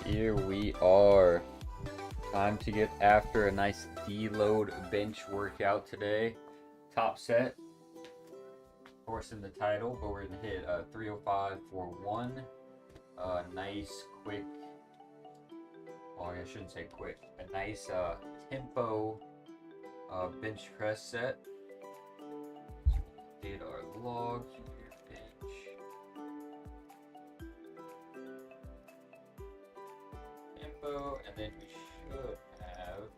Here we are. Time to get after a nice deload bench workout today. Top set, of course, in the title, but we're gonna hit 305 for one. Nice, quick. Oh, I shouldn't say quick. A nice tempo bench press set. So we did our log here, bench. Tempo, and then we should have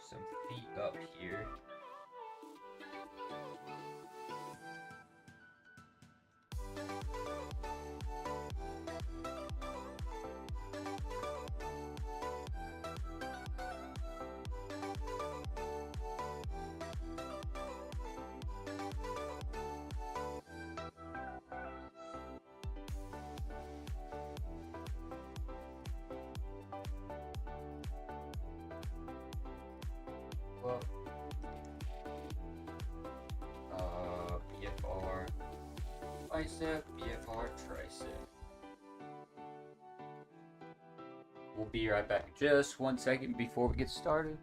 some feet up here. Well, BFR bicep, BFR tricep. We'll be right back in just 1 second before we get started.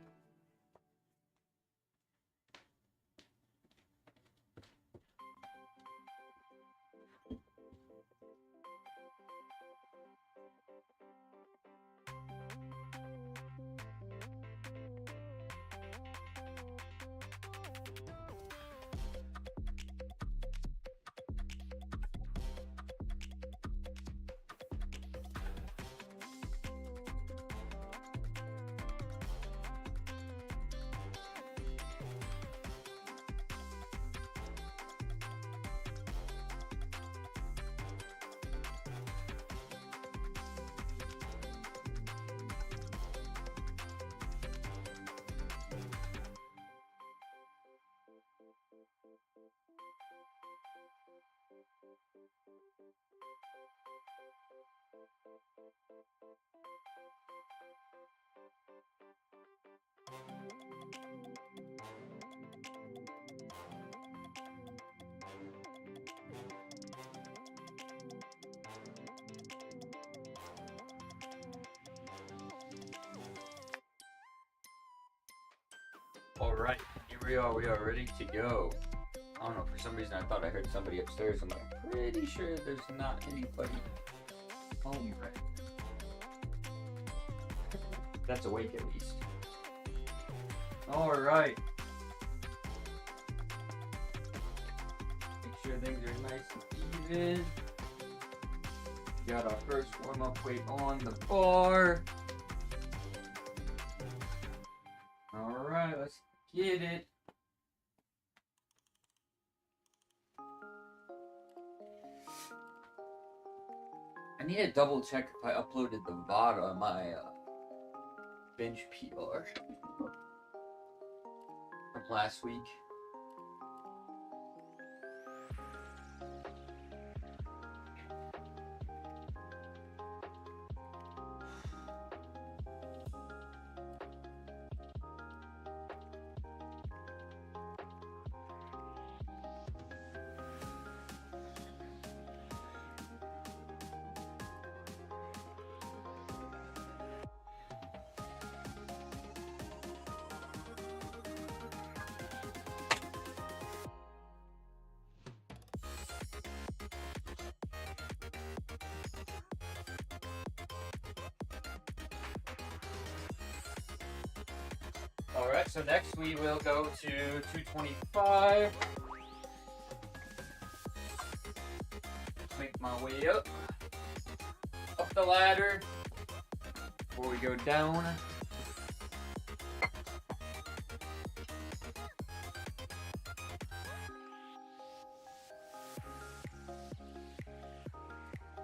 Alright, here we are ready to go. I don't know, for some reason I thought I heard somebody upstairs. I'm like, pretty sure there's not anybody home right now. That's awake at least. Alright. Make sure things are nice and even. Got our first warm-up weight on the bar. Alright, let's get it. I need to double check if I uploaded the VOD on my bench PR from last week. Alright, so next we will go to 225. Make my way up the ladder before we go down.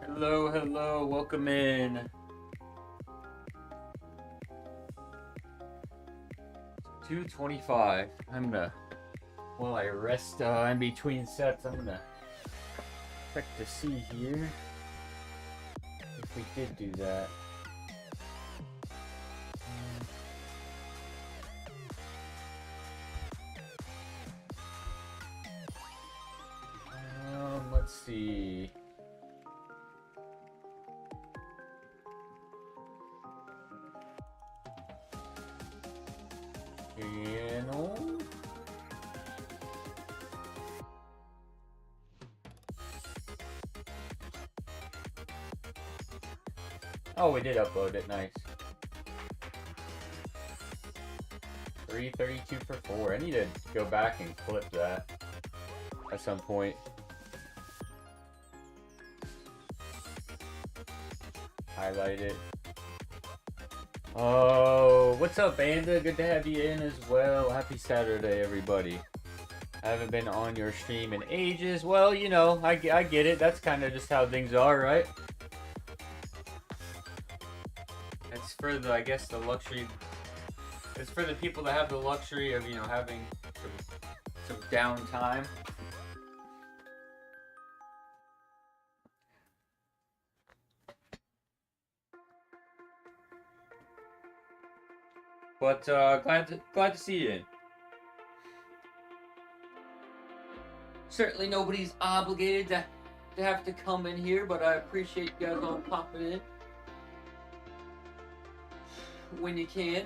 Hello, welcome in. 225. I'm gonna, while I rest in between sets, I'm gonna check to see here if we did do that. Let's Let's see. Channel. Oh, we did upload it. Nice. 332 for 4. I need to go back and clip that at some point. Highlight it. Oh, what's up, Banda? Good to have you in as well. Happy Saturday, everybody. I haven't been on your stream in ages. Well, you know, I get it. That's kind of just how things are, right? It's for the, I guess, the luxury. It's for the people that have the luxury of, you know, having some downtime. But glad to see you in. Certainly nobody's obligated to have to come in here, but I appreciate you guys all popping in when you can.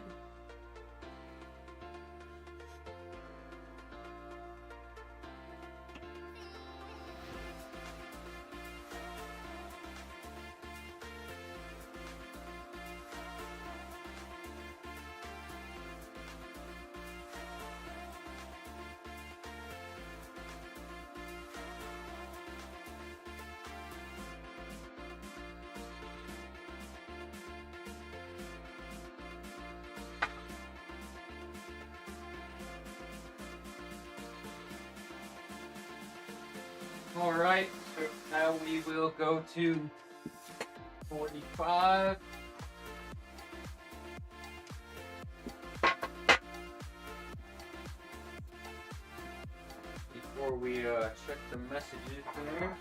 Alright, so now we will go to 45. Before we check the messages there.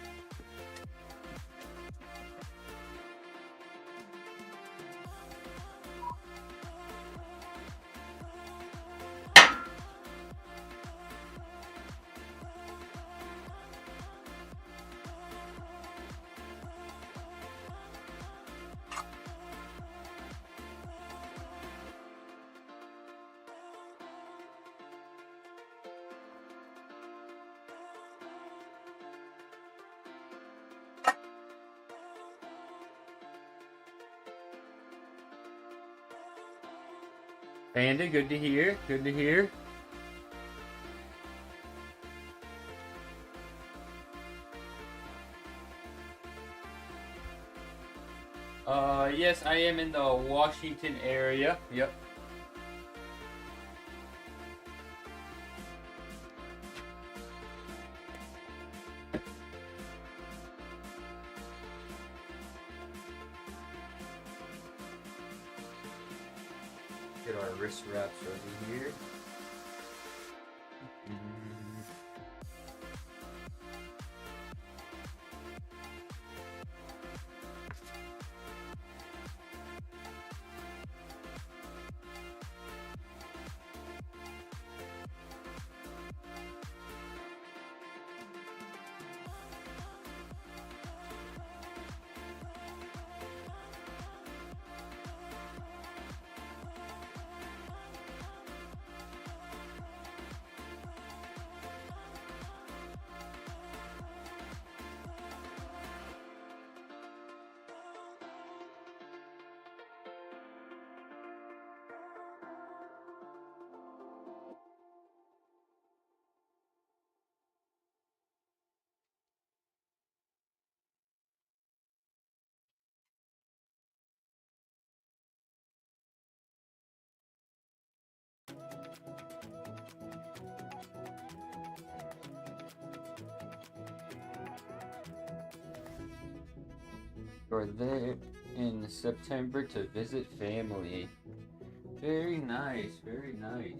Panda, good to hear. Good to hear. Yes, I am in the Washington area. Yep. Get our wrist wraps over here. Or there in September to visit family. Very nice, very nice.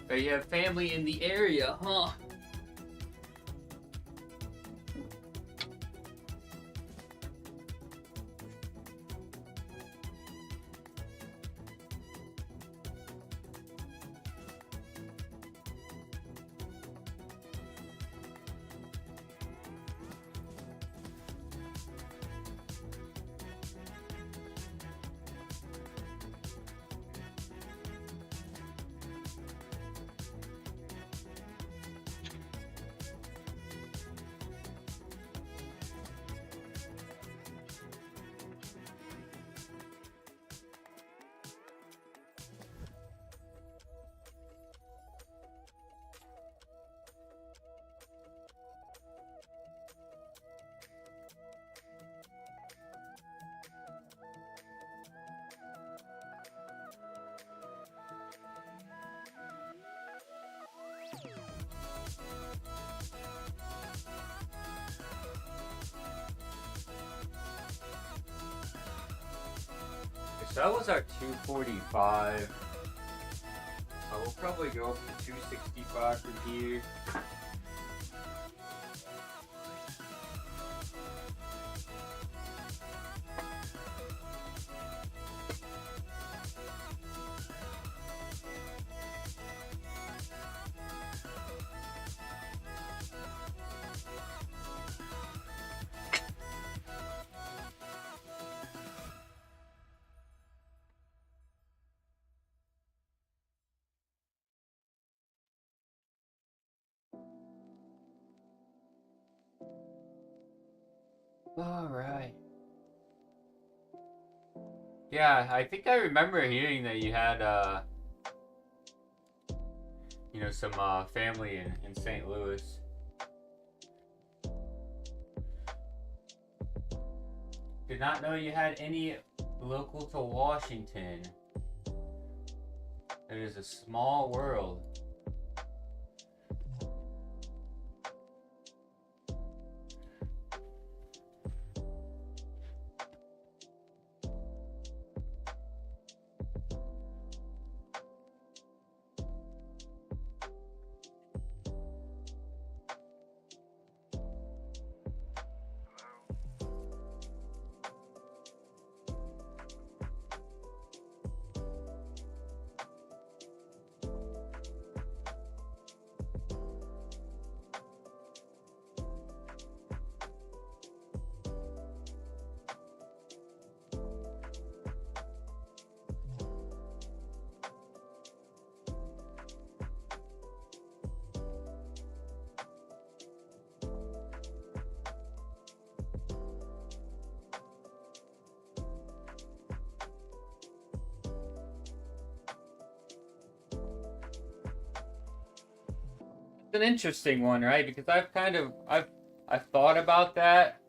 But you have family in the area, huh? So that was our 245. We'll probably go up to 265 from here. All right. Yeah, I think I remember hearing that you had, some family in St. Louis. Did not know you had any local to Washington. It is a small world. It's an interesting one, right? Because I've thought about that.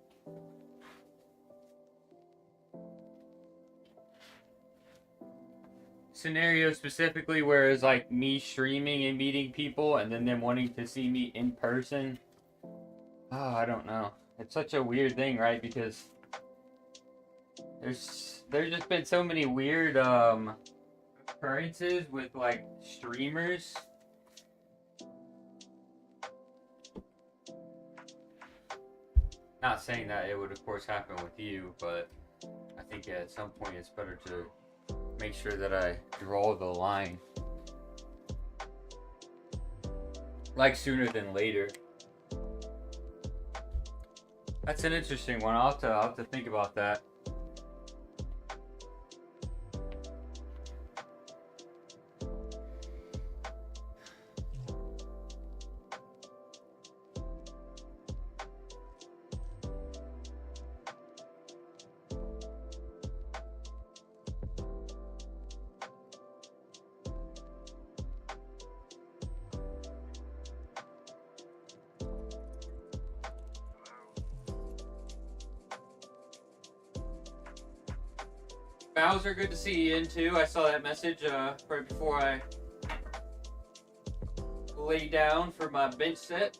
Scenario specifically where it's like me streaming and meeting people and then them wanting to see me in person. Oh, I don't know. It's such a weird thing, right? Because there's just been so many weird occurrences with like streamers. Not saying that it would of course happen with you, but I think at some point it's better to make sure that I draw the line. Like sooner than later. That's an interesting one. I'll have to think about that. Bowser, good to see you in too. I saw that message right before I lay down for my bench set.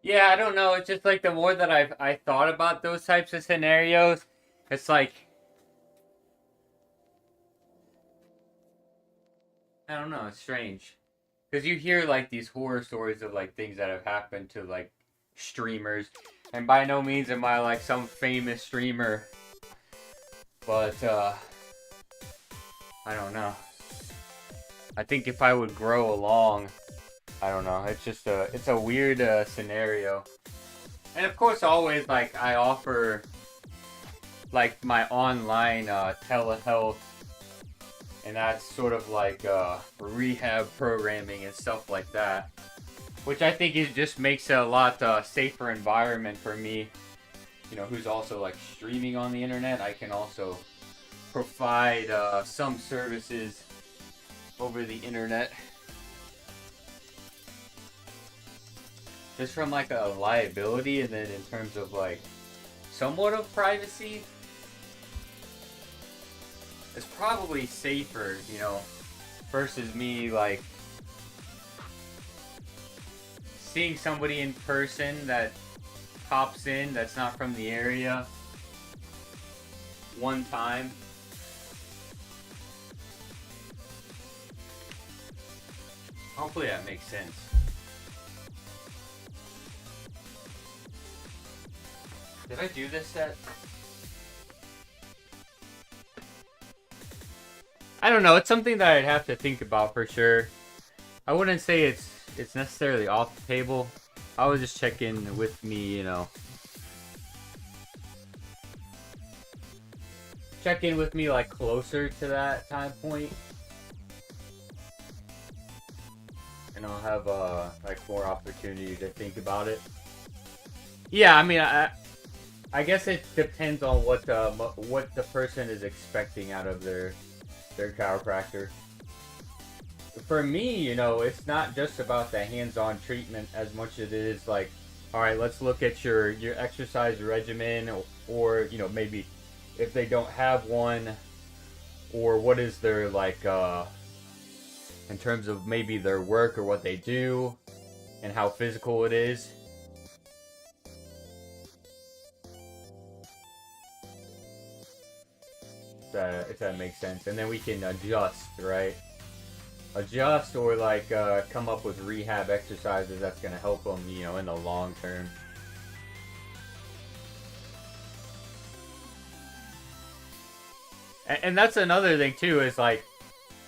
Yeah, I don't know. It's just like the more that I thought about those types of scenarios, it's like I don't know. It's strange because you hear like these horror stories of like things that have happened to like streamers, and by no means am I like some famous streamer, but I don't know. I think if I would grow along, I don't know. It's a weird scenario. And of course, always like I offer like my online telehealth, and that's sort of like rehab programming and stuff like that, which I think it just makes it a lot safer environment for me. You know, who's also like streaming on the internet. I can also provide some services over the internet. Just from like a liability, and then in terms of like somewhat of privacy, it's probably safer, you know, versus me like seeing somebody in person that pops in that's not from the area one time. Hopefully that makes sense. Did I do this set? I don't know. It's something that I'd have to think about for sure. I wouldn't say it's necessarily off the table. I would just check in with me, you know. Check in with me like closer to that time point. And I'll have like more opportunity to think about it. Yeah, I mean, I guess it depends on what the person is expecting out of their chiropractor. For me, you know, it's not just about the hands-on treatment as much as it is like, all right, let's look at your exercise regimen, or you know, maybe if they don't have one, or what is their like in terms of maybe their work or what they do and how physical it is. If that makes sense, and then we can adjust, right? Adjust, or like come up with rehab exercises that's going to help them, you know, in the long term. And that's another thing too, is like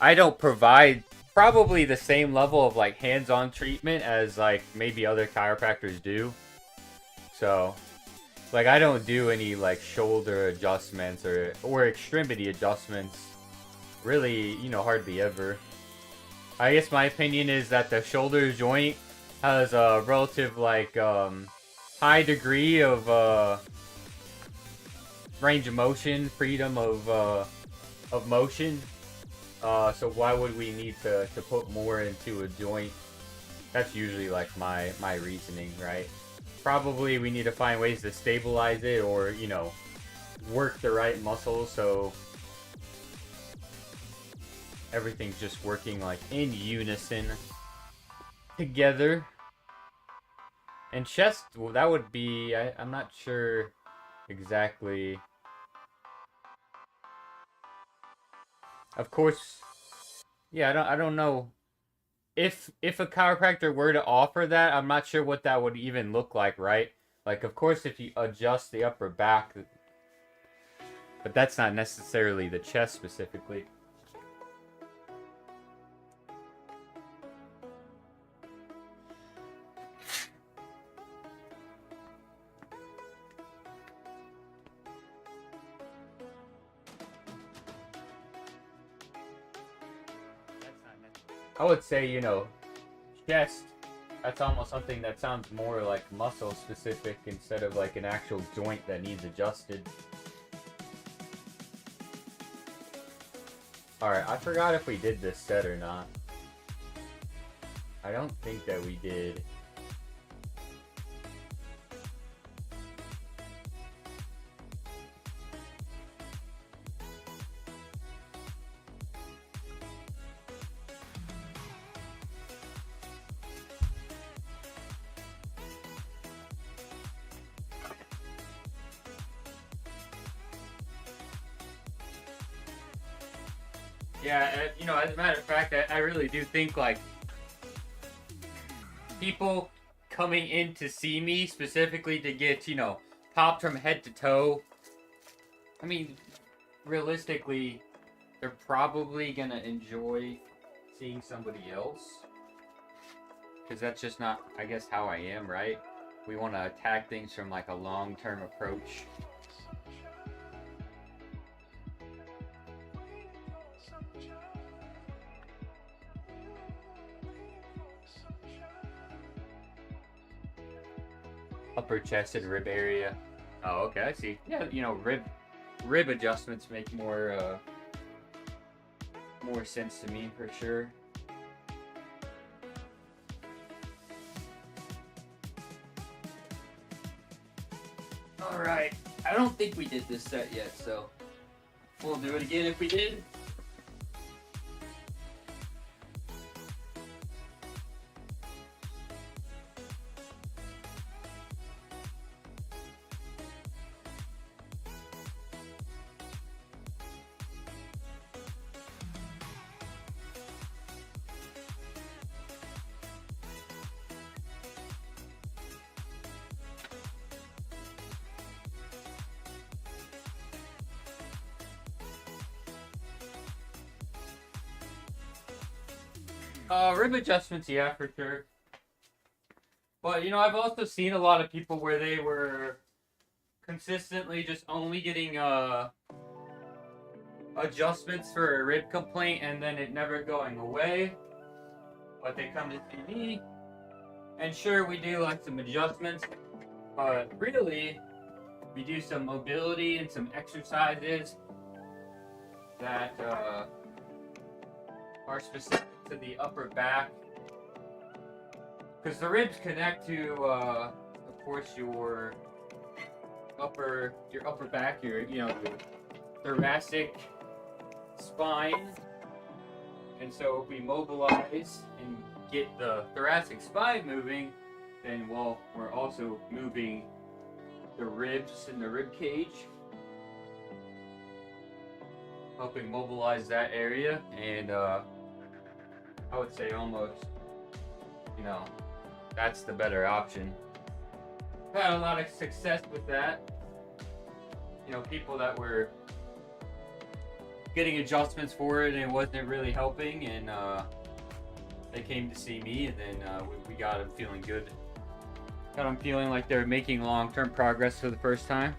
I don't provide probably the same level of like hands-on treatment as like maybe other chiropractors do. So like I don't do any like shoulder adjustments or extremity adjustments, really, you know, hardly ever. I guess my opinion is that the shoulder joint has a relative like high degree of range of motion, freedom of motion. So why would we need to put more into a joint? That's usually like my reasoning, right? Probably we need to find ways to stabilize it, or you know, work the right muscles so everything's just working like in unison together. And chest, well, that would be, I'm not sure exactly. Of course, yeah, I don't know if a chiropractor were to offer that. I'm not sure what that would even look like, right? Like, of course, if you adjust the upper back, but that's not necessarily the chest specifically. I would say, you know, chest, that's almost something that sounds more like muscle specific instead of like an actual joint that needs adjusted. Alright, I forgot if we did this set or not. I don't think that we did. Yeah, you know, as a matter of fact, I really do think like people coming in to see me specifically to get, you know, popped from head to toe. I mean, realistically, they're probably gonna enjoy seeing somebody else. Because that's just not, I guess, how I am, right? We want to attack things from like a long-term approach. Upper chest and rib area. Oh, okay, I see. Yeah, you know, rib adjustments make more sense to me for sure. All right, I don't think we did this set yet, so we'll do it again if we did. Rib adjustments, yeah, for sure. But, you know, I've also seen a lot of people where they were consistently just only getting adjustments for a rib complaint and then it never going away. But they come to see me, and sure, we do like some adjustments, but really, we do some mobility and some exercises that are specific to the upper back, because the ribs connect to, of course, your upper back, your your thoracic spine, and so if we mobilize and get the thoracic spine moving, then well, we're also moving the ribs and the rib cage, helping mobilize that area, and I would say almost, you know, that's the better option. I've had a lot of success with that. You know, people that were getting adjustments for it and it wasn't really helping, and they came to see me, and then we got them feeling good. Got them feeling like they're making long-term progress for the first time.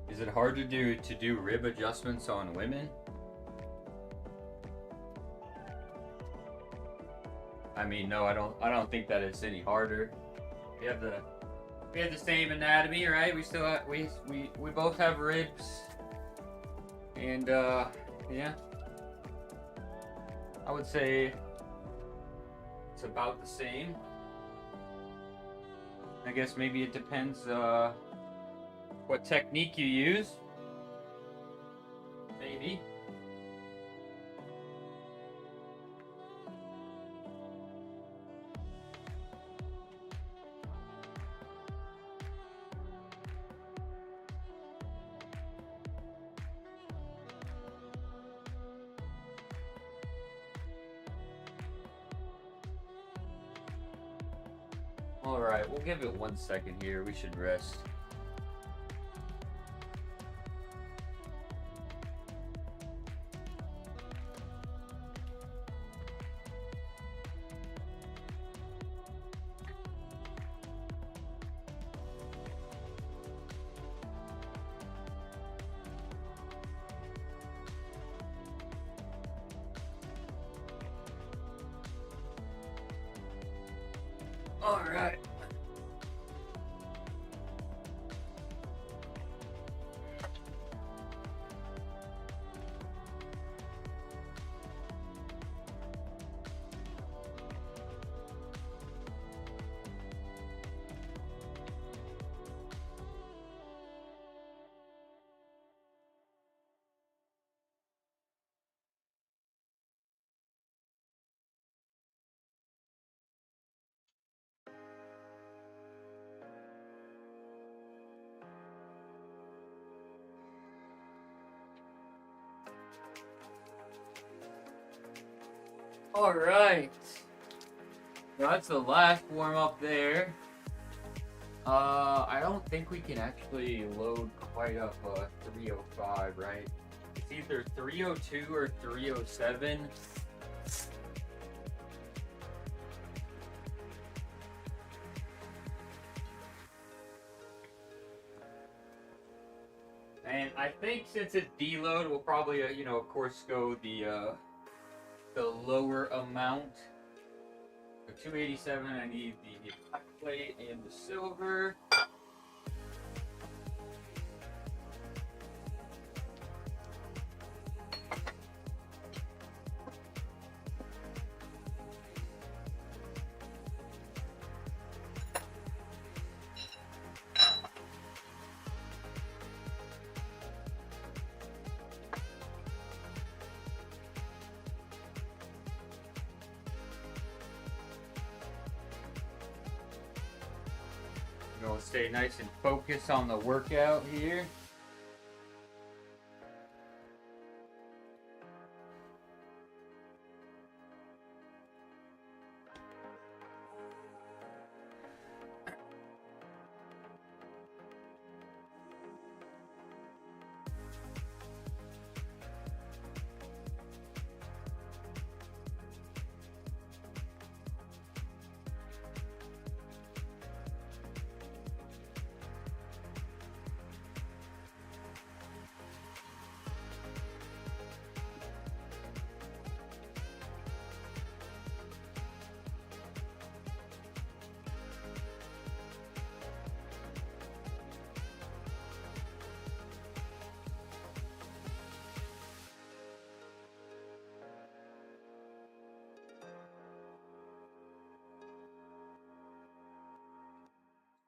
Is it hard to do rib adjustments on women? I mean, no, I don't think that it's any harder. We have the same anatomy, right? We still have, we both have ribs, and yeah, I would say it's about the same. I guess maybe it depends what technique you use. Maybe. Alright, we'll give it 1 second here. We should rest. Alright. All right. That's the last warm up there. I don't think we can actually load quite up 305, right? It's either 302 or 307. And I think since it's deload, we'll probably, of course, go the lower amount. For 287, I need the black plate and the silver. Gonna stay nice and focused on the workout here.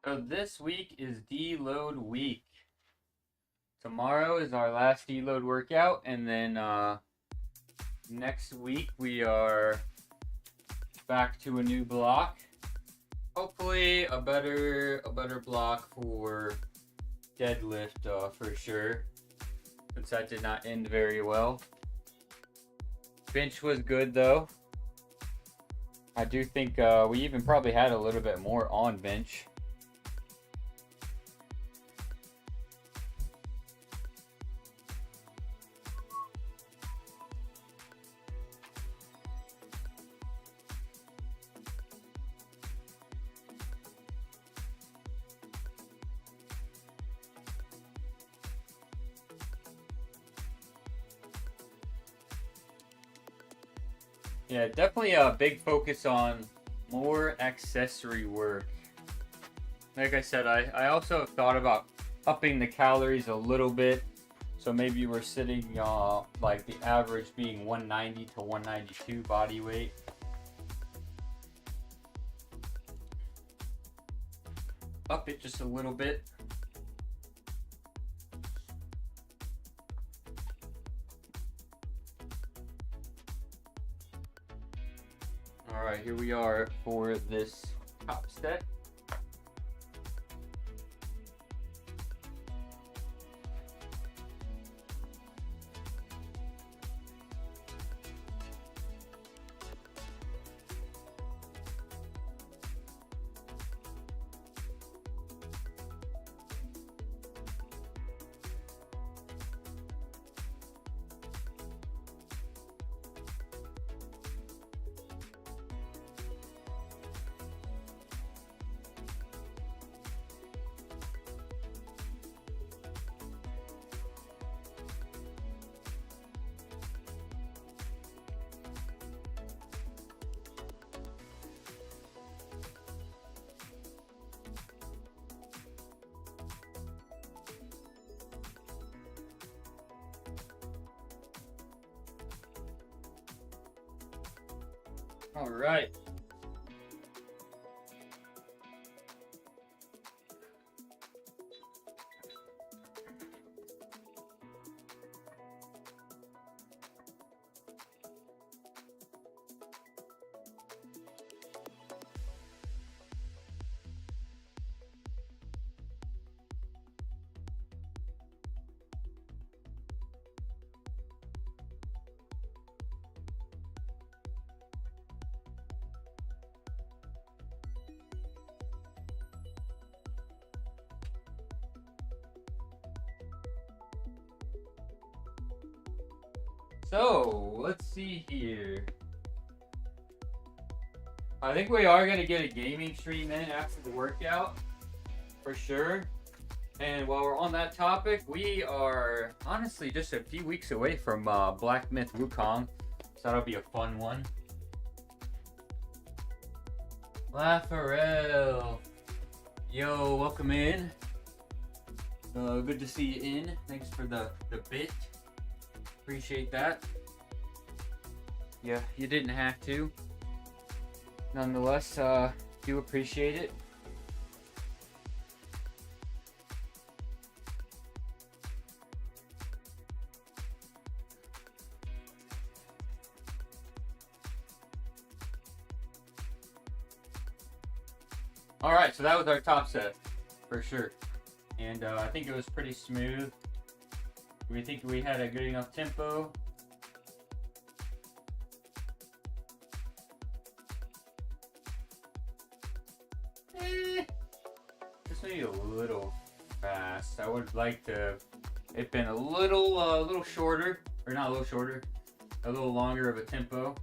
So this week is deload week. Tomorrow is our last deload workout, and then next week we are back to a new block. Hopefully a better block for deadlift for sure, since that did not end very well. Bench was good though. I do think we even probably had a little bit more on bench. Yeah, definitely a big focus on more accessory work. Like I said, I also thought about upping the calories a little bit. So maybe we're sitting like the average being 190 to 192 body weight. Up it just a little bit. Alright, here we are for this top step. All right. So let's see here. I think we are gonna get a gaming stream in after the workout, for sure. And while we're on that topic, we are honestly just a few weeks away from Black Myth Wukong, so that'll be a fun one. LaFarel, yo, welcome in. Good to see you in. Thanks for the bit. Appreciate that. Yeah, you didn't have to. Nonetheless, do appreciate it. Alright, so that was our top set, for sure. And I think it was pretty smooth. We think we had a good enough tempo. Just maybe a little fast. I would like to it been a little shorter, or not a little shorter, a little longer of a tempo.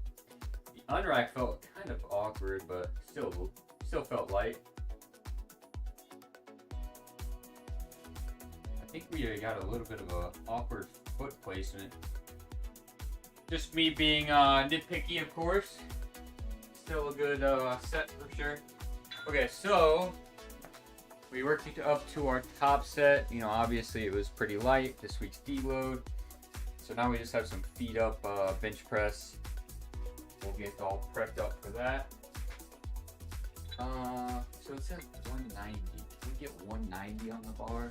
The unrack felt kind of awkward, but still felt light. I think we got a little bit of a awkward foot placement. Just me being nitpicky, of course. Still a good set for sure. Okay, so we worked it up to our top set. You know, obviously it was pretty light, this week's deload. So now we just have some feet up bench press. We'll get all prepped up for that. So it says 190. Can we get 190 on the bar?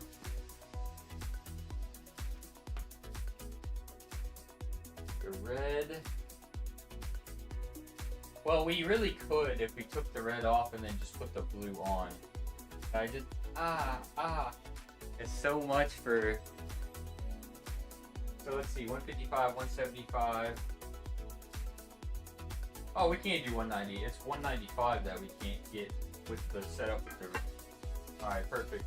The red. Well, we really could if we took the red off and then just put the blue on. I just it's so much for. So let's see, 155, 175. Oh, we can't do 190. It's 195 that we can't get with the setup with the. All right, perfect.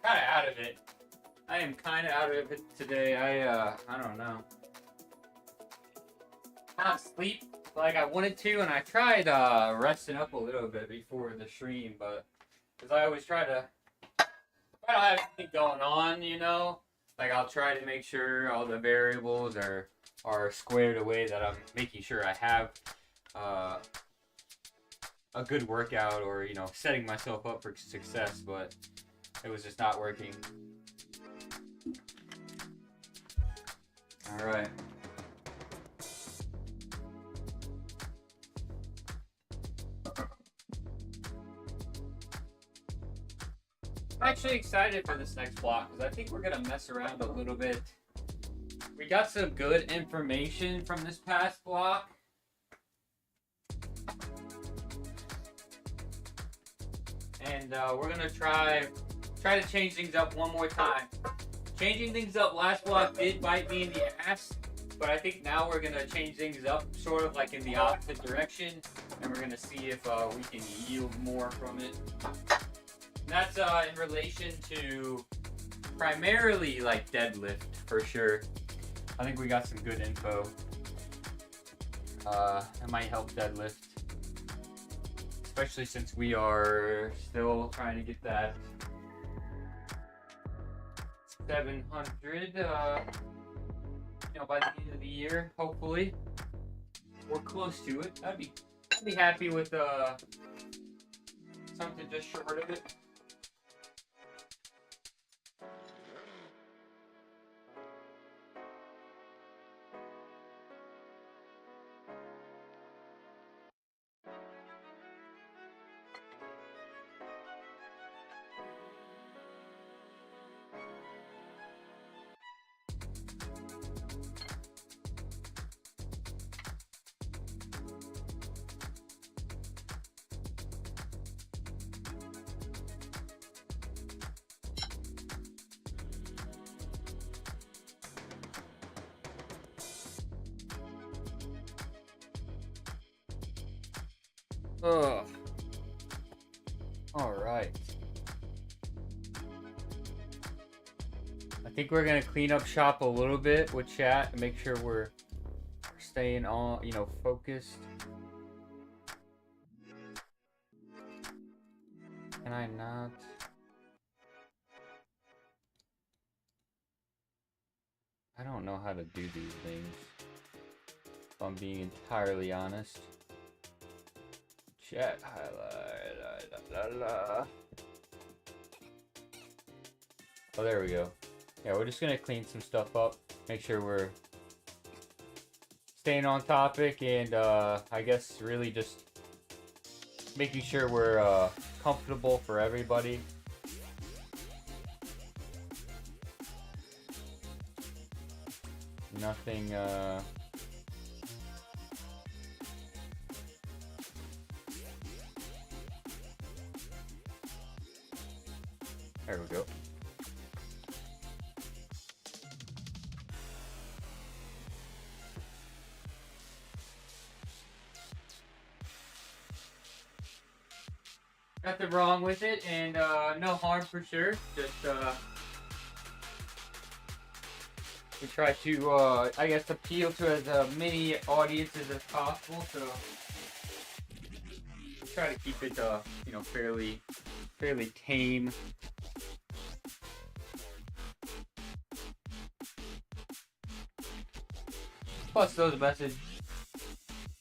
Kind of out of it. I am kind of out of it today. I don't know. Not sleep like I wanted to, and I tried resting up a little bit before the stream, but because I always try to, if I don't have anything going on, you know, like I'll try to make sure all the variables are squared away, that I'm making sure I have a good workout, or you know, setting myself up for success, but it was just not working. All right. I'm actually excited for this next block because I think we're gonna mess around a little bit. We got some good information from this past block. And we're gonna try to change things up one more time. Changing things up last block did bite me in the ass, but I think now we're gonna change things up sort of like in the opposite direction, and we're gonna see if we can yield more from it. And that's in relation to primarily like deadlift for sure. I think we got some good info. It might help deadlift, especially since we are still trying to get that 700, you know, by the end of the year, hopefully. We're close to it. I'd be happy with something just short of it. Ugh. All right. I think we're gonna clean up shop a little bit with chat and make sure we're staying on, focused. Can I not? I don't know how to do these things, if I'm being entirely honest. Chat highlight. Oh, there we go. Yeah, we're just gonna clean some stuff up, make sure we're staying on topic, and I guess really just making sure we're comfortable for everybody. Nothing there we go. Nothing wrong with it, and no harm for sure. Just we try to, I guess, appeal to as many audiences as possible. So we try to keep it, fairly tame. Plus, those messages.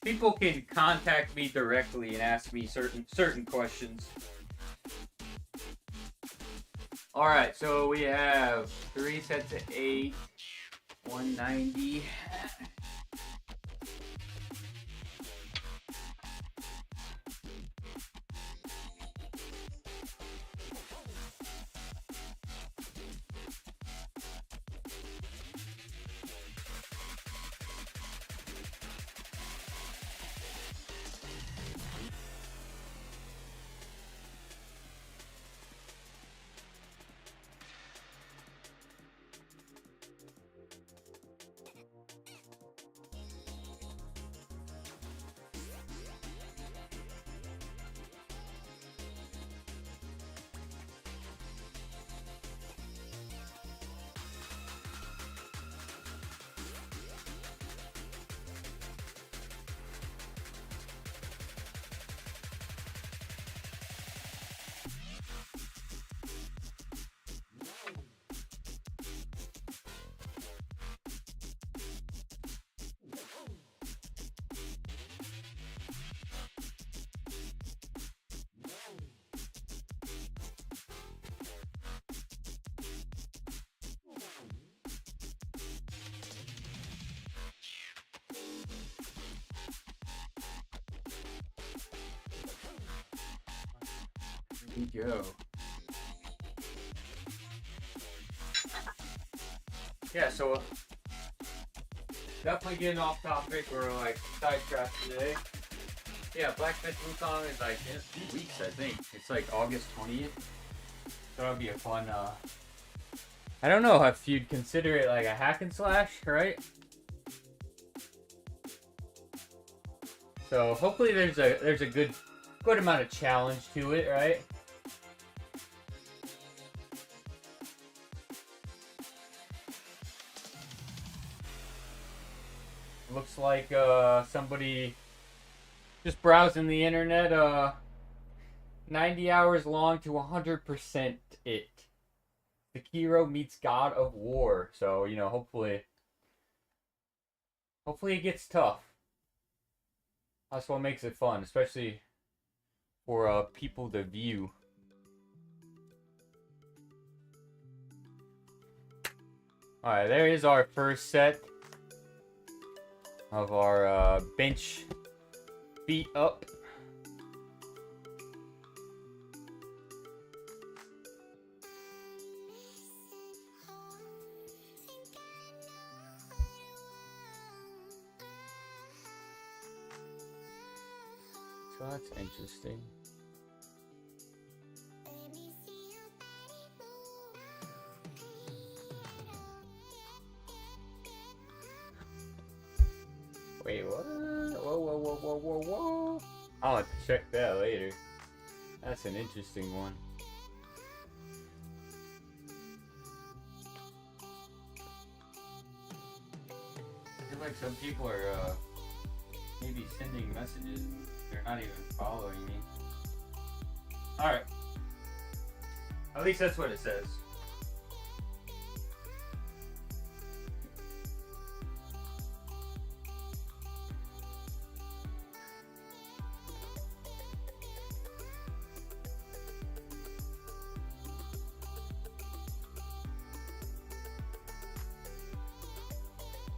People can contact me directly and ask me certain questions. All right, so we have 3 sets of 8, 190. Here we go. Yeah, so definitely getting off topic. We're like sidetracked today. Yeah, Black Festival song is like in a few weeks, I think. It's like August 20th. So that'll be a fun, I don't know if you'd consider it like a hack and slash, right? So hopefully there's a good amount of challenge to it, right? Looks like somebody just browsing the internet, 90 hours long to 100% it. The Chiro meets God of War. So, hopefully it gets tough. That's what makes it fun, especially for people to view. Alright, there is our first set of our bench beat up. So that's interesting. Wait, what? Whoa. I'll have to check that later. That's an interesting one. I feel like some people are maybe sending messages. They're not even following me. Alright. At least that's what it says.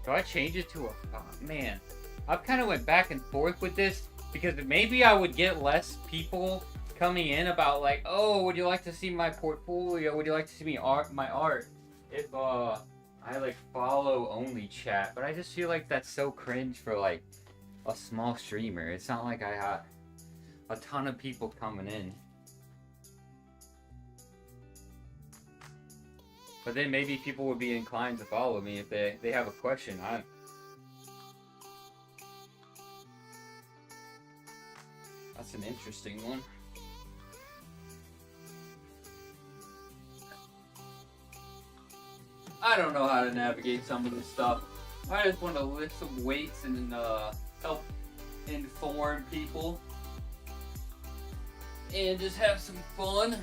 Do I change it to a... Oh, man. I've kind of went back and forth with this because maybe I would get less people coming in about like, oh, would you like to see my portfolio? Would you like to see my art? If I like follow only chat, but I just feel like that's so cringe for like a small streamer. It's not like I have a ton of people coming in. But then maybe people would be inclined to follow me if they have a question. That's an interesting one. I don't know how to navigate some of this stuff. I just want to lift some weights and help inform people. And just have some fun.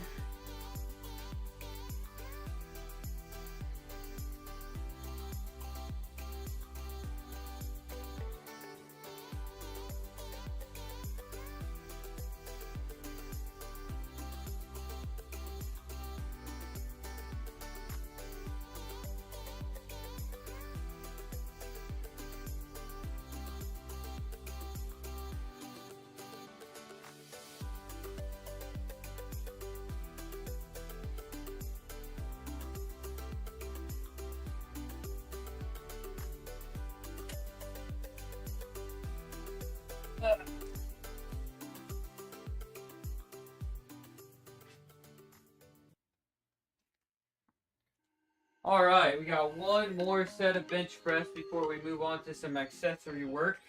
Alright, we got one more set of bench press before we move on to some accessory work.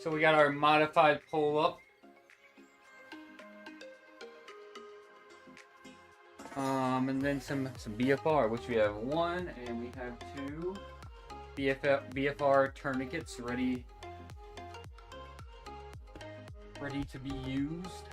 So we got our modified pull-up. And then some BFR, which we have one and we have two BFR tourniquets ready to be used.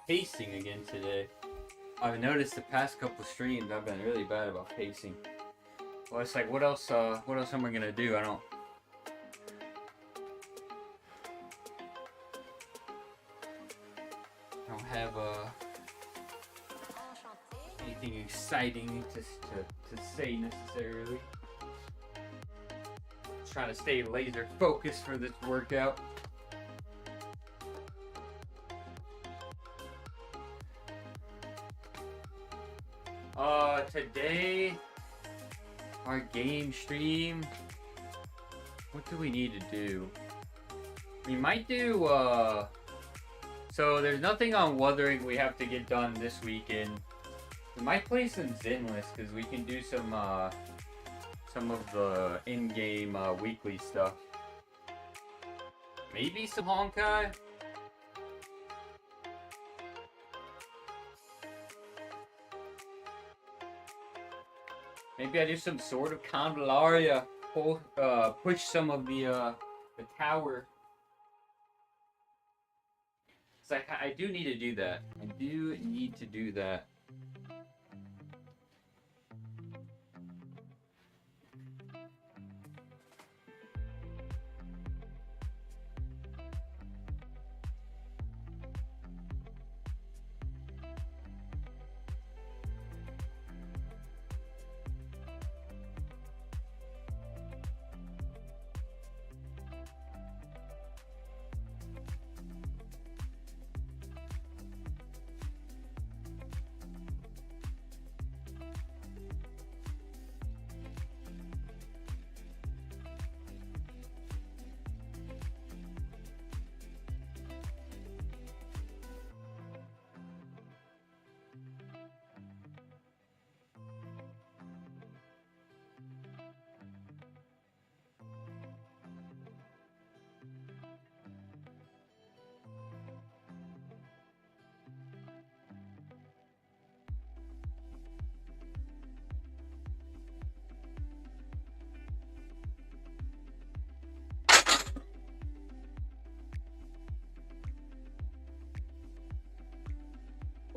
Pacing again today. I've noticed the past couple streams I've been really bad about pacing. Well, it's like, what else am I gonna do? I don't have anything exciting to say necessarily. Just trying to stay laser focused for this workout. Today, our game stream, what do we need to do? We might do, so there's nothing on Wuthering we have to get done this weekend. We might play some Zenless, because we can do some of the in-game, weekly stuff. Maybe some Honkai? Maybe I do some sort of Candelaria, push some of the tower. It's like, I do need to do that. I do need to do that.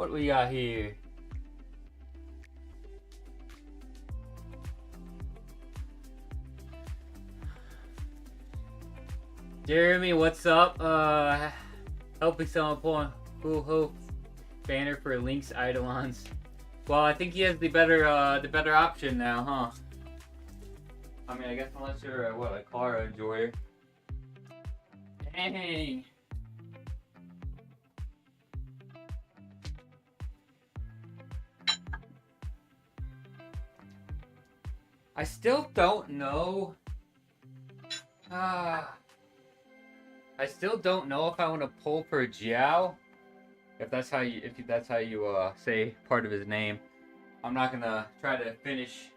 What we got here? Jeremy, what's up? Helping someone pull on Cool Hope banner for Link's Eidolons. Well, I think he has the better option now, huh? I mean, I guess unless you're a Clara enjoyer. Dang. I still don't know. I still don't know if I want to pull for Jiao. If that's how you say part of his name. I'm not gonna try to finish.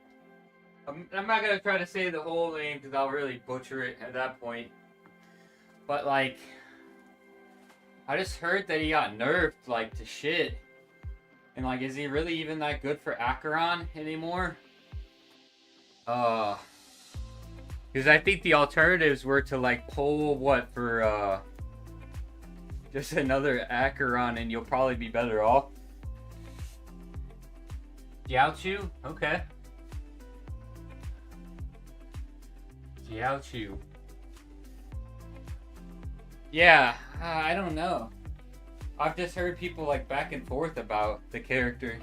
I'm not gonna try to say the whole name because I'll really butcher it at that point. But like, I just heard that he got nerfed like to shit. And like, is he really even that good for Acheron anymore? Because I think the alternatives were to like pull what for just another Acheron and you'll probably be better off. Jiaochu? Okay. Jiaochu. Yeah, I don't know. I've just heard people like back and forth about the character.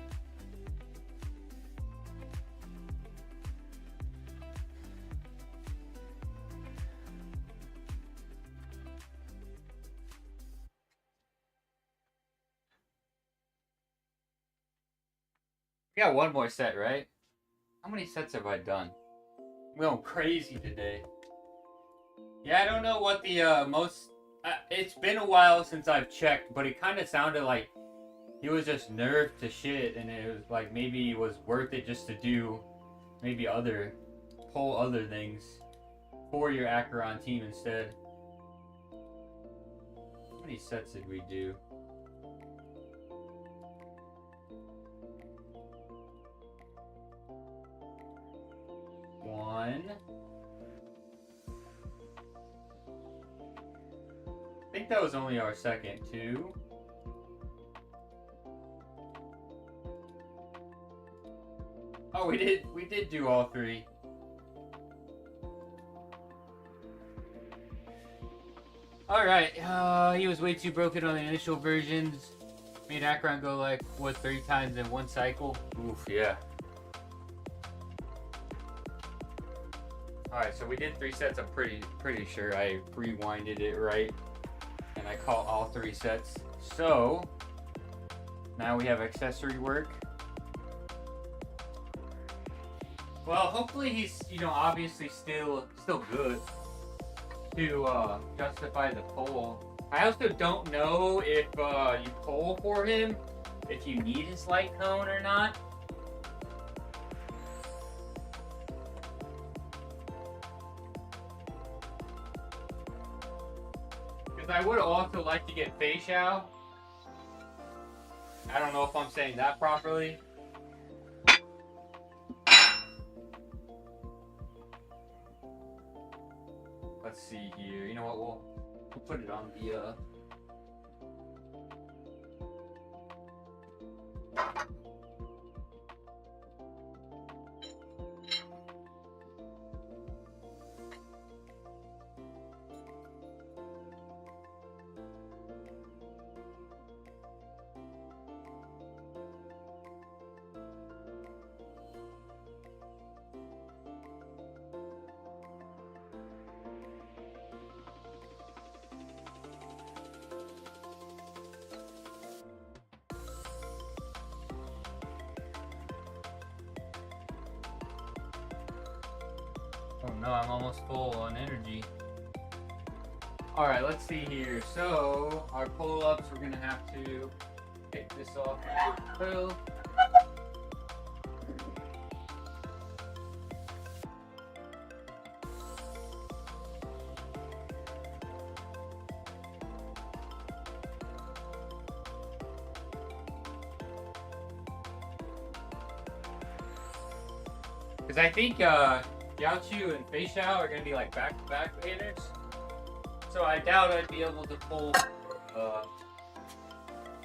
We got one more set, right? How many sets have I done? I'm going crazy today. Yeah, I don't know what the most... it's been a while since I've checked, but it kind of sounded like he was just nerfed to shit, and it was like maybe it was worth it just to do maybe pull other things for your Acheron team instead. How many sets did we do? One. I think that was only our second. Two. Oh, we did do all three. Alright, he was way too broken on the initial versions. Made Acheron go like, what, 30 times in one cycle? Oof, yeah. Alright, so we did 3 sets. I'm pretty sure I rewinded it right. And I caught all 3 sets. So, now we have accessory work. Well, hopefully he's, obviously still good to justify the pull. I also don't know if you pull for him, if you need his light cone or not. Because I would also like to get Fei Xiao. I don't know if I'm saying that properly. Let's see here. You know what? We'll put it on the Oh no, I'm almost full on energy. Alright, let's see here. So, our pull-ups, we're gonna have to take this off my pill. Because I think, Yaochu and Fei Xiao are going to be like back-to-back banners. So I doubt I'd be able to pull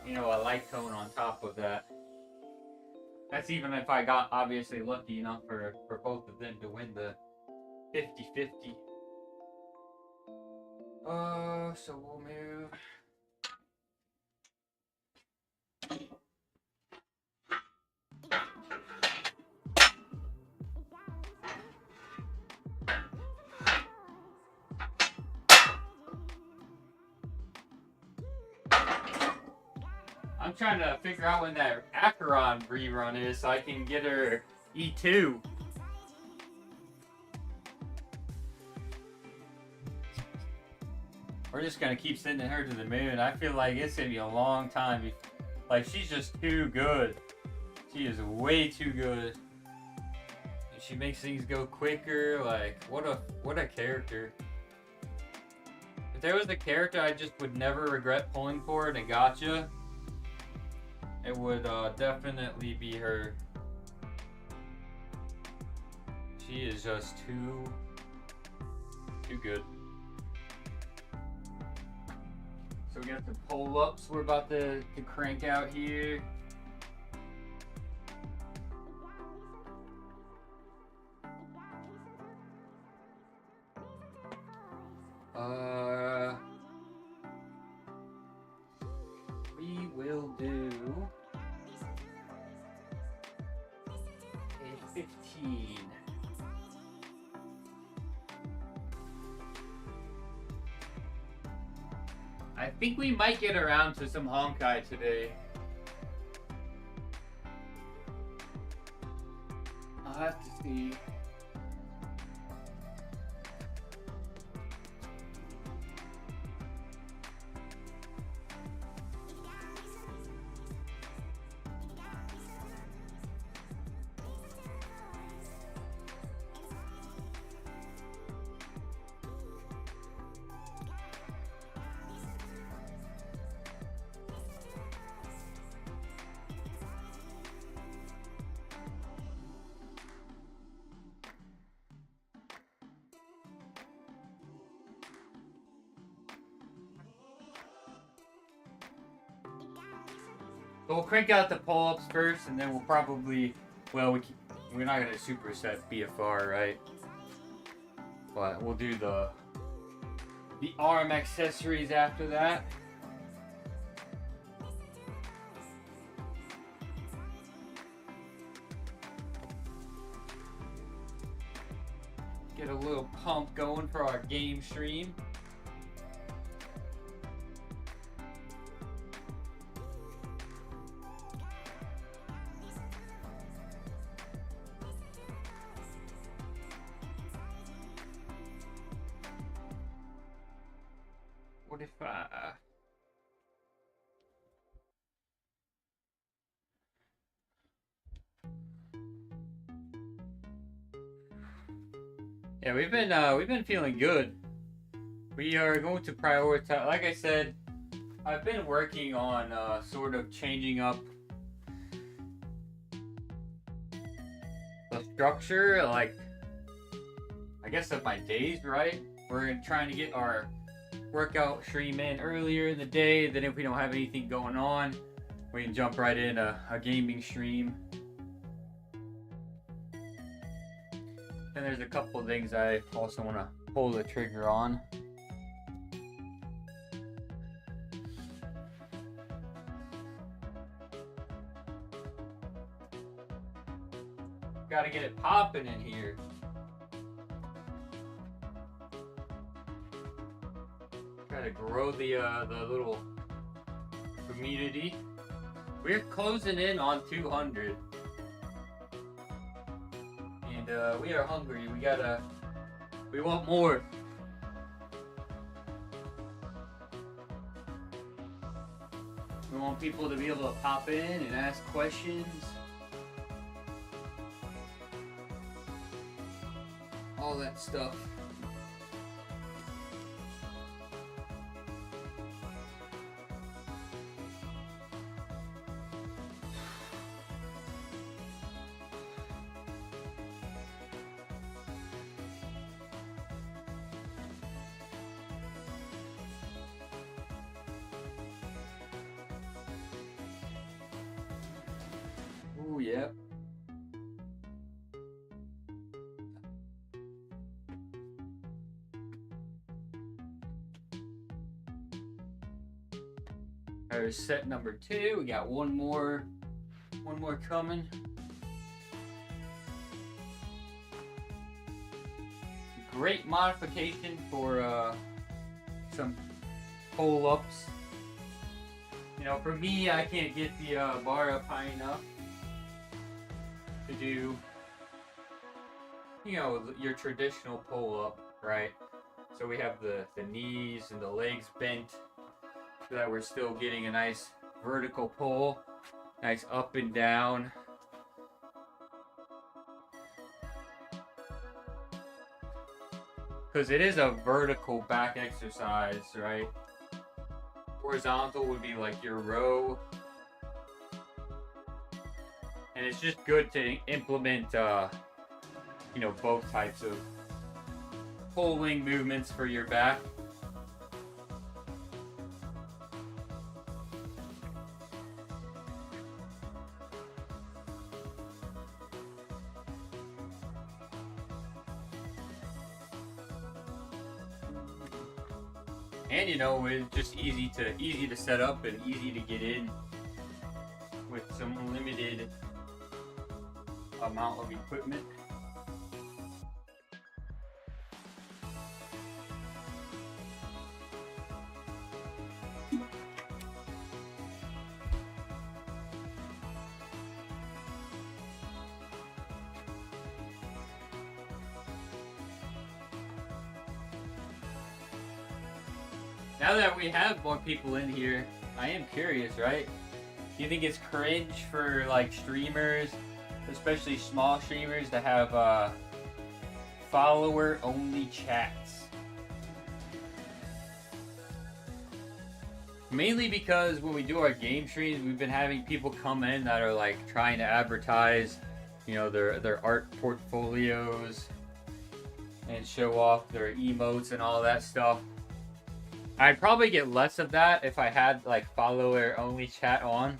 you know, a light tone on top of that. That's even if I got obviously lucky enough for both of them to win the 50-50. So we'll move. I'm trying to figure out when that Acheron rerun is so I can get her E2. We're just gonna keep sending her to the moon. I feel like it's gonna be a long time. Like, she's just too good. She is way too good. She makes things go quicker. Like, what a character. If there was a character I just would never regret pulling for in a gacha, it would definitely be her. She is just too good. So we got the pull-ups we're about to crank out here. We will do a 15. I think we might get around to some Honkai today. I'll have to see. So we'll crank out the pull-ups first, and then we'll probably, well, we're not gonna superset BFR, right? But we'll do the arm accessories after that. Get a little pump going for our game stream. What if yeah, we've been feeling good. We are going to prioritize, like I said, I've been working on sort of changing up the structure, like, I guess, of my days, right? We're trying to get our workout stream in earlier in the day, then if we don't have anything going on, we can jump right in a gaming stream. And there's a couple of things I also want to pull the trigger on. Gotta get it popping in here. Gotta grow the little community. We're closing in on 200. And we are hungry. We want more. We want people to be able to pop in and ask questions. All that stuff. Yep. There's set number 2. We got one more coming. Great modification for some pull-ups. You know, for me, I can't get the bar up high enough to do, you know, your traditional pull-up, right? So we have the knees and the legs bent so that we're still getting a nice vertical pull, nice up and down. Because it is a vertical back exercise, right? Horizontal would be like your row. And it's just good to implement, you know, both types of pulling movements for your back. And you know, it's just easy to set up and easy to get in with some limited amount of equipment. Now that we have more people in here, I am curious, right? Do you think it's cringe for like streamers, especially small streamers, to have follower-only chats? Mainly because when we do our game streams, we've been having people come in that are like trying to advertise, you know, their art portfolios and show off their emotes and all that stuff. I'd probably get less of that if I had like follower-only chat on.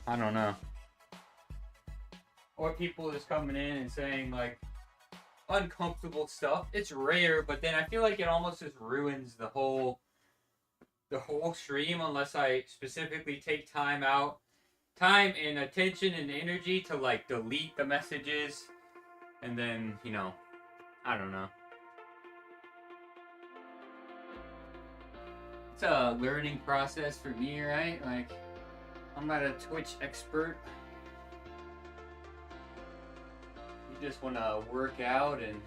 I don't know. Or people just coming in and saying like uncomfortable stuff. It's rare, but then I feel like it almost just ruins the whole stream unless I specifically take time and attention and energy to like delete the messages, and then, you know, I don't know. It's a learning process for me, right? Like, I'm not a Twitch expert. You just want to work out and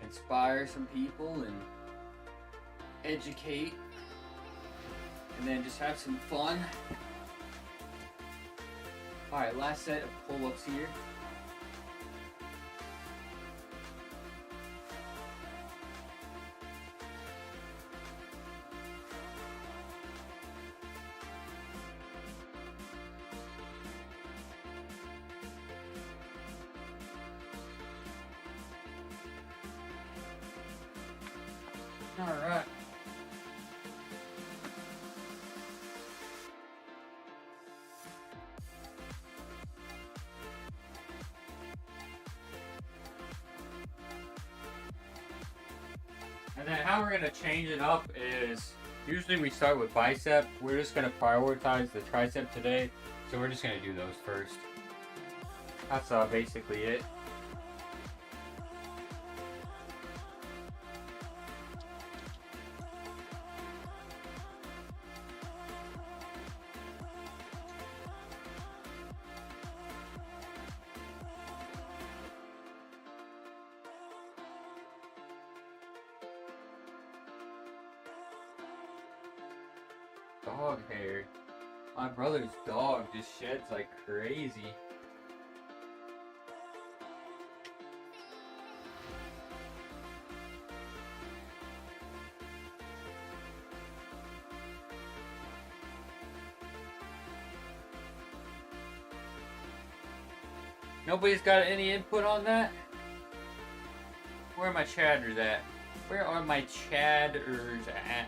inspire some people and educate, and then just have some fun. Alright, last set of pull-ups here. Alright. And then how we're going to change it up is, usually we start with bicep. We're just going to prioritize the tricep today, so we're just going to do those first. That's basically it. Dog hair. My brother's dog just sheds like crazy. Nobody's got any input on that? Where are my chatters at? Where are my chatters at?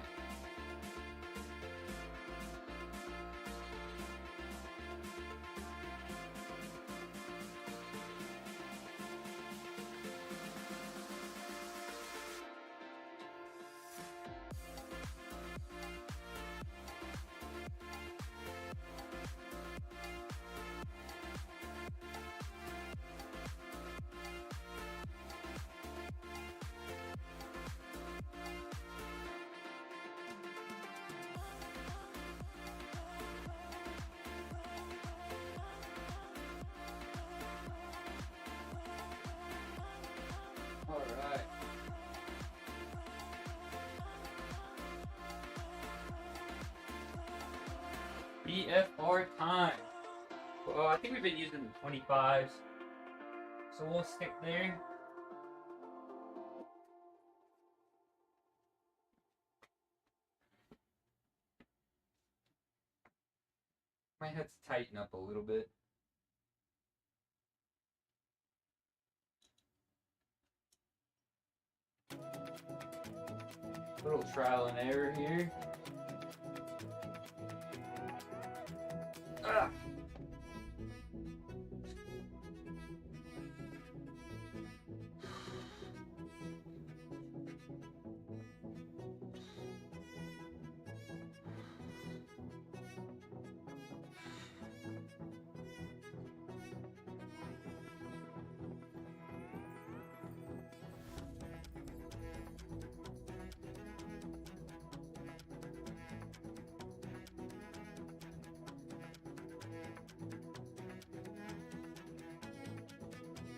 BFR time. Well, I think we've been using the 25s, so we'll stick there. Might have to tighten up a little bit. Little trial and error here. Ah.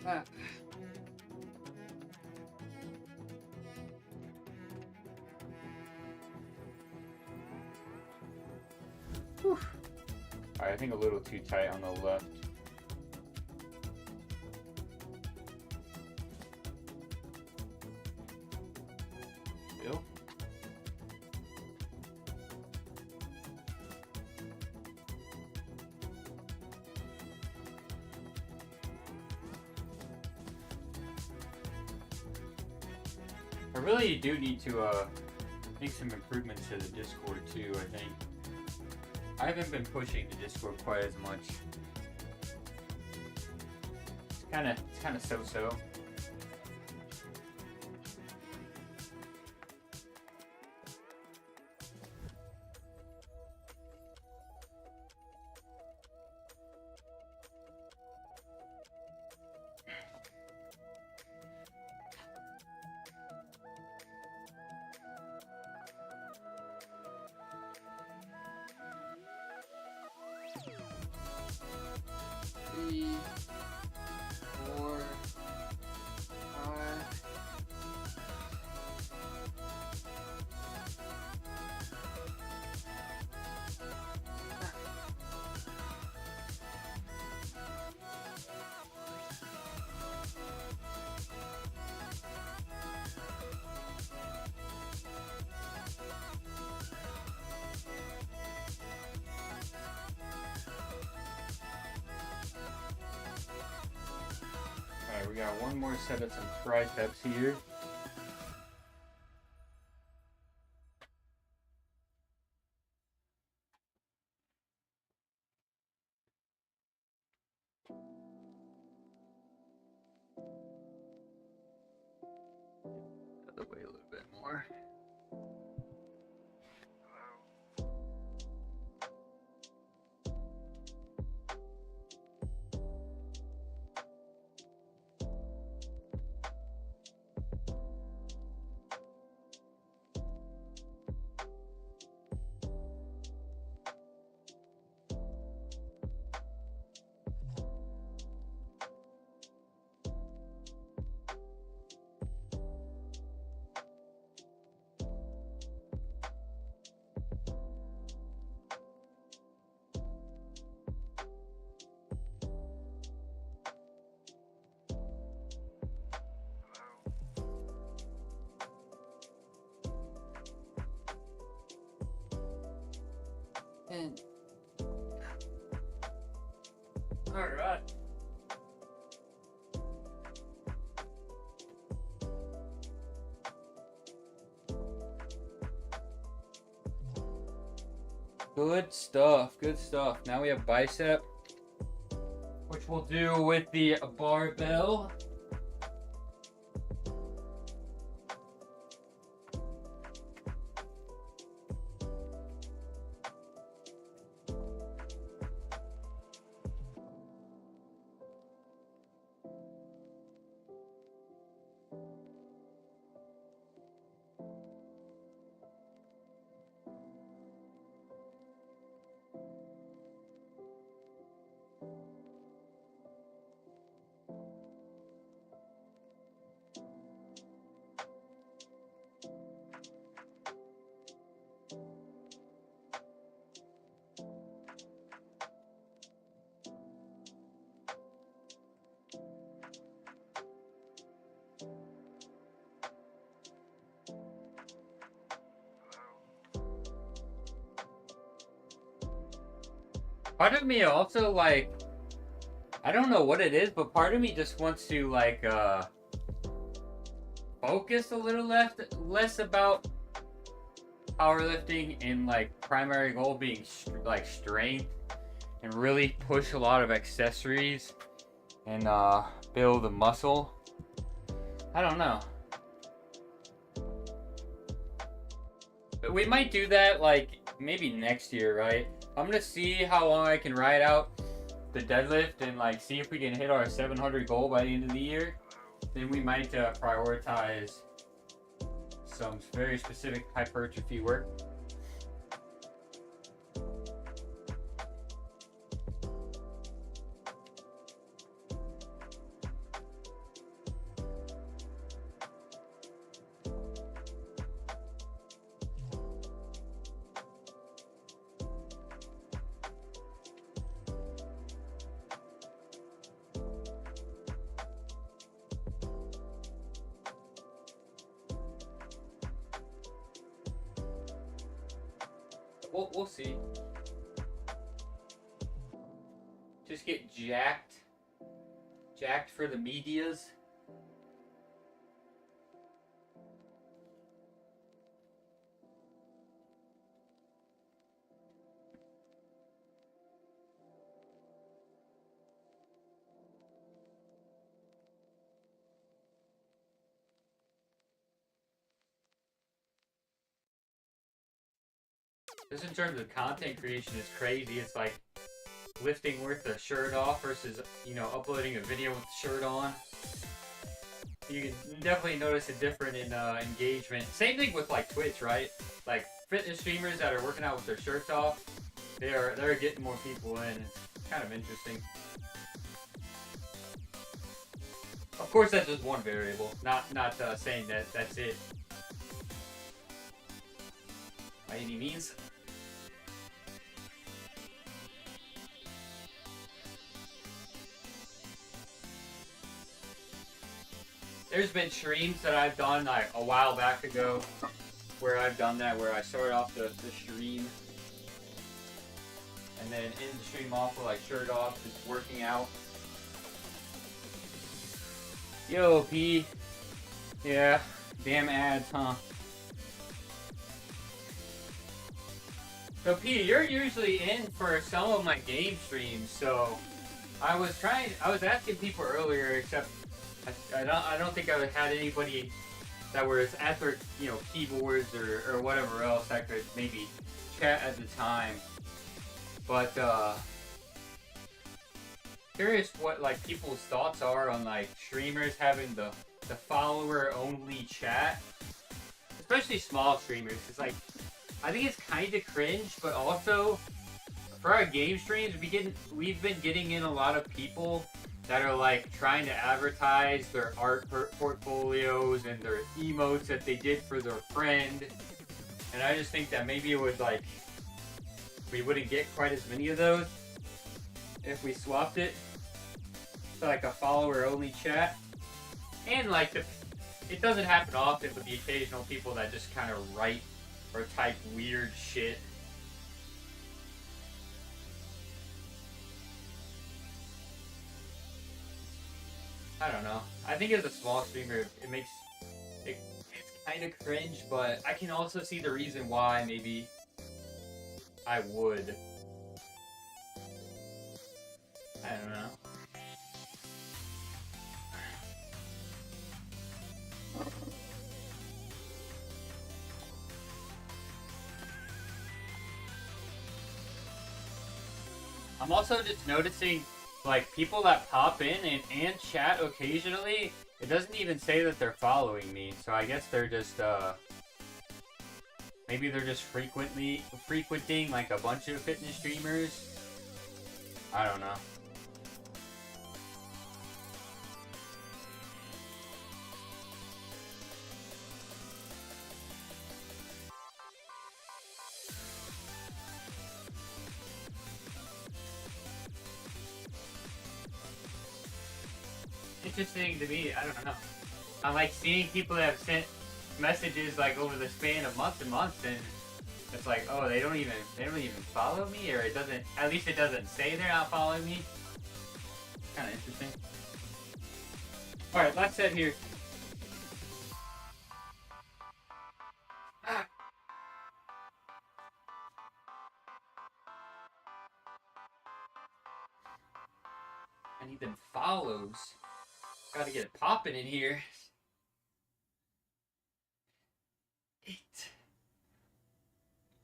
Ah. Alright, I think a little too tight on the left. Still? I really do need to make some improvements to the Discord too, I think. I haven't been pushing the Discord quite as much. It's kinda so-so. Three, 4, 5. Alright, we got one more set of some triceps here. Other way a little bit more. And all right. Good stuff, good stuff. Now we have bicep, which we'll do with the barbell. Part of me also, like, I don't know what it is, but part of me just wants to, like, focus a little less about powerlifting and, like, primary goal being, like, strength, and really push a lot of accessories and, build the muscle. I don't know. But we might do that, like, maybe next year, right? I'm gonna see how long I can ride out the deadlift and, like, see if we can hit our 700 goal by the end of the year. Then we might prioritize some very specific hypertrophy work. We'll see. Just get jacked for the medias. Just in terms of content creation, is crazy. It's like lifting with the shirt off versus, you know, uploading a video with the shirt on. You can definitely notice a difference in engagement. Same thing with, like, Twitch, right? Like, fitness streamers that are working out with their shirts off, they're getting more people in. It's kind of interesting. Of course, that's just one variable. Not saying that that's it by any means. There's been streams that I've done, like, a while back ago where I've done that, where I start off the stream and then end the stream off with, like, shirt off, just working out. Yo, P. Yeah, damn ads, huh? So, P, you're usually in for some of my game streams, so I was asking people earlier, except I don't think I had anybody that was at their, you know, keyboards or whatever else that could maybe chat at the time. But curious what, like, people's thoughts are on, like, streamers having the follower only chat, especially small streamers. It's like, I think it's kind of cringe, but also for our game streams, we've been getting in a lot of people that are, like, trying to advertise their art portfolios and their emotes that they did for their friend. And I just think that maybe it would, like, we wouldn't get quite as many of those if we swapped it to, like, a follower only chat. And, like, it doesn't happen often, but the occasional people that just kind of write or type weird shit. I don't know. I think as a small streamer, it's kind of cringe, but I can also see the reason why maybe I would. I don't know. I'm also just noticing, like, people that pop in and chat occasionally, it doesn't even say that they're following me. So I guess they're just, maybe they're just frequenting, like, a bunch of fitness streamers. I don't know. Interesting to me. I don't know. I like seeing people that have sent messages, like, over the span of months and months, and It's like, oh, they don't even follow me, or it doesn't. At least it doesn't say they're not following me. Kind of interesting. All right, last set here. I need them follows. Gotta get it popping in here. 8.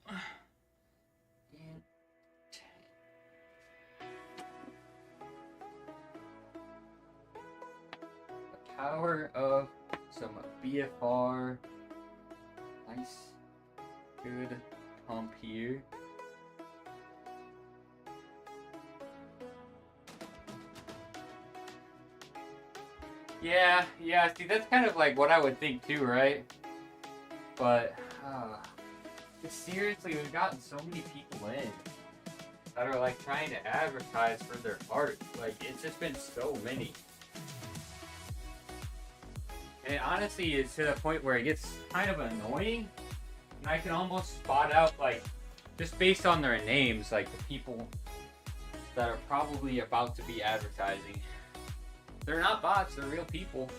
And 10. The power of some BFR. Nice. Good pump here. Yeah, see, that's kind of like what I would think too, right? But, seriously, we've gotten so many people in that are like trying to advertise for their art. Like, it's just been so many. And it honestly is to the point where it gets kind of annoying. And I can almost spot out, like, just based on their names, like the people that are probably about to be advertising. They're not bots, they're real people.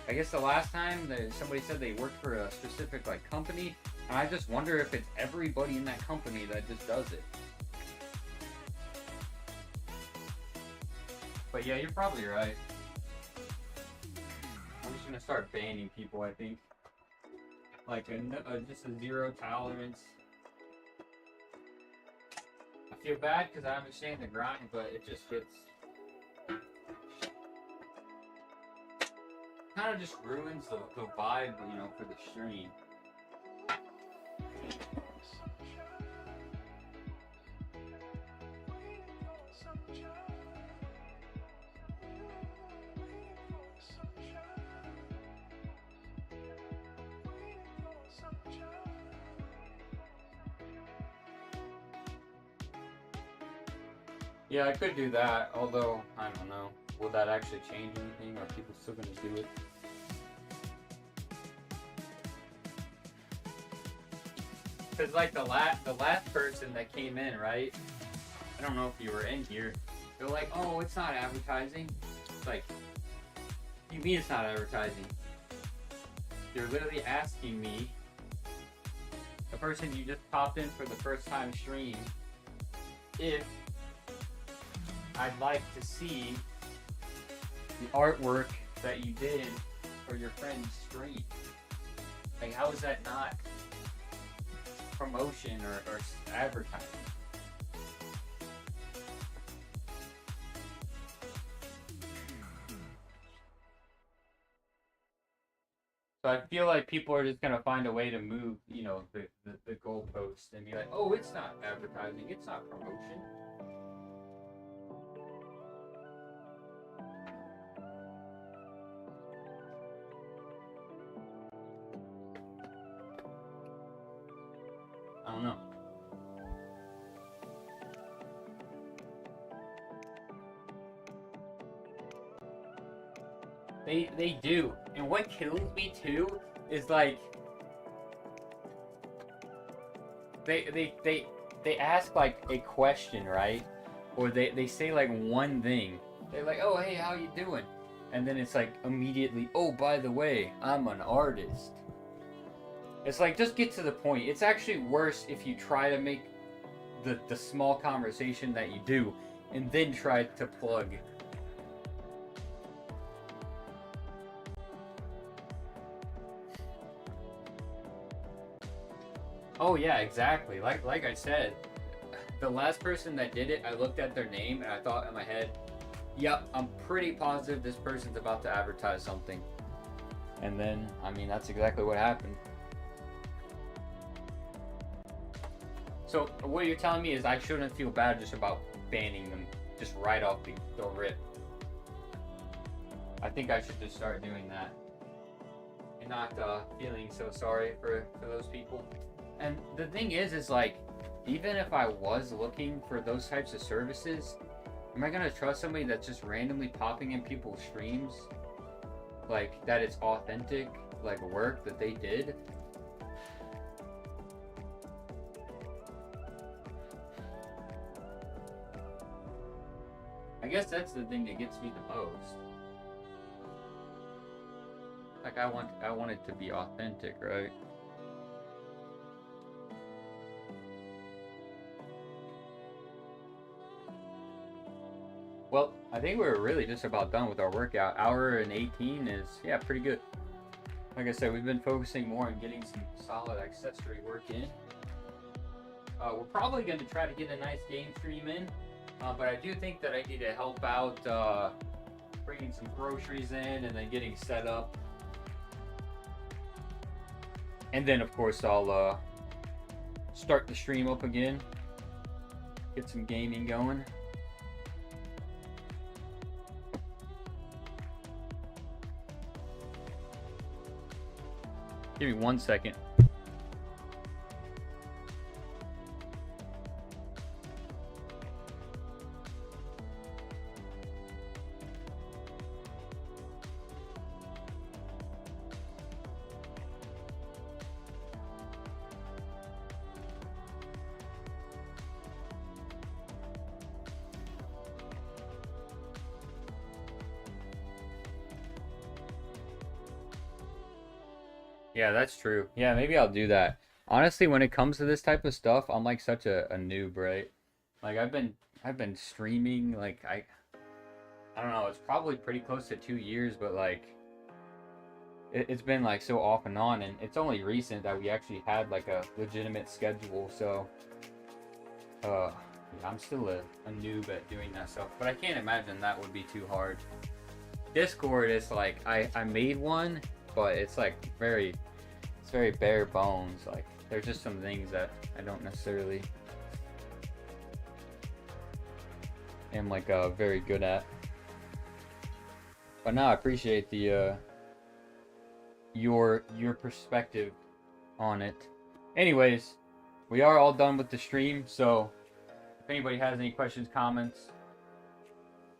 I guess the last time that somebody said they worked for a specific like company, and I just wonder if it's everybody in that company that just does it. But yeah, you're probably right. I'm just gonna start banning people, I think. Like just a 0 tolerance. I feel bad because I understand the grind, but it just gets kind of just ruins the vibe, you know, for the stream. Yeah, I could do that, although, I don't know. Will that actually change anything? Are people still going to do it? Because, like, the last person that came in, right? I don't know if you were in here. They're like, oh, it's not advertising. It's like, what do you mean it's not advertising? You're literally asking me, the person you just popped in for the first time stream, if I'd like to see the artwork that you did for your friend's stream. Like, how is that not promotion or advertising? So I feel like people are just gonna find a way to move, you know, the goalpost and be like, oh, it's not advertising, it's not promotion. I don't know. They do. And what kills me too is like they ask like a question, right? Or they say like one thing. They're like, oh hey, how you doing? And then it's like immediately, oh by the way, I'm an artist. It's like, just get to the point. It's actually worse if you try to make the small conversation that you do and then try to plug. Oh yeah, exactly. Like I said, the last person that did it, I looked at their name and I thought in my head, yep, I'm pretty positive this person's about to advertise something. And then, I mean, that's exactly what happened. So what you're telling me is I shouldn't feel bad just about banning them just right off the rip. I think I should just start doing that and not feeling so sorry for those people. And the thing is like, even if I was looking for those types of services, am I gonna trust somebody that's just randomly popping in people's streams? Like, that it's authentic? like work that they did. I guess that's the thing that gets me the most. Like I want it to be authentic, right? Well, I think we're really just about done with our workout. Hour and 18 is, yeah, pretty good. Like I said, we've been focusing more on getting some solid accessory work in. We're probably going to try to get a nice game stream in, but I do think that I need to help out bringing some groceries in and then getting set up. And then, of course, I'll start the stream up again, get some gaming going. Give me 1 second. Yeah, that's true. Yeah, maybe I'll do that. Honestly, when it comes to this type of stuff, I'm like such a noob, right? Like I've been streaming like I don't know, it's probably pretty close to 2 years, but like it's been like so off and on, and it's only recent that we actually had like a legitimate schedule. So yeah, I'm still a noob at doing that stuff, but I can't imagine that would be too hard. Discord is like I made one, but it's like very bare bones. Like there's just some things that I don't necessarily am like very good at. But no, I appreciate the your perspective on it. Anyways, we are all done with the stream, so if anybody has any questions, comments,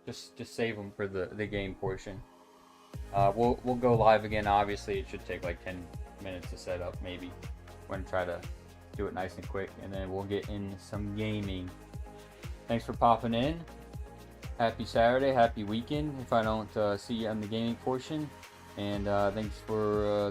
just save them for the game portion. We'll go live again. Obviously, it should take like 10 minutes to set up. Maybe we're gonna try to do it nice and quick, and then we'll get in some gaming. Thanks for popping in. Happy Saturday, happy weekend. If I don't see you on the gaming portion, and thanks for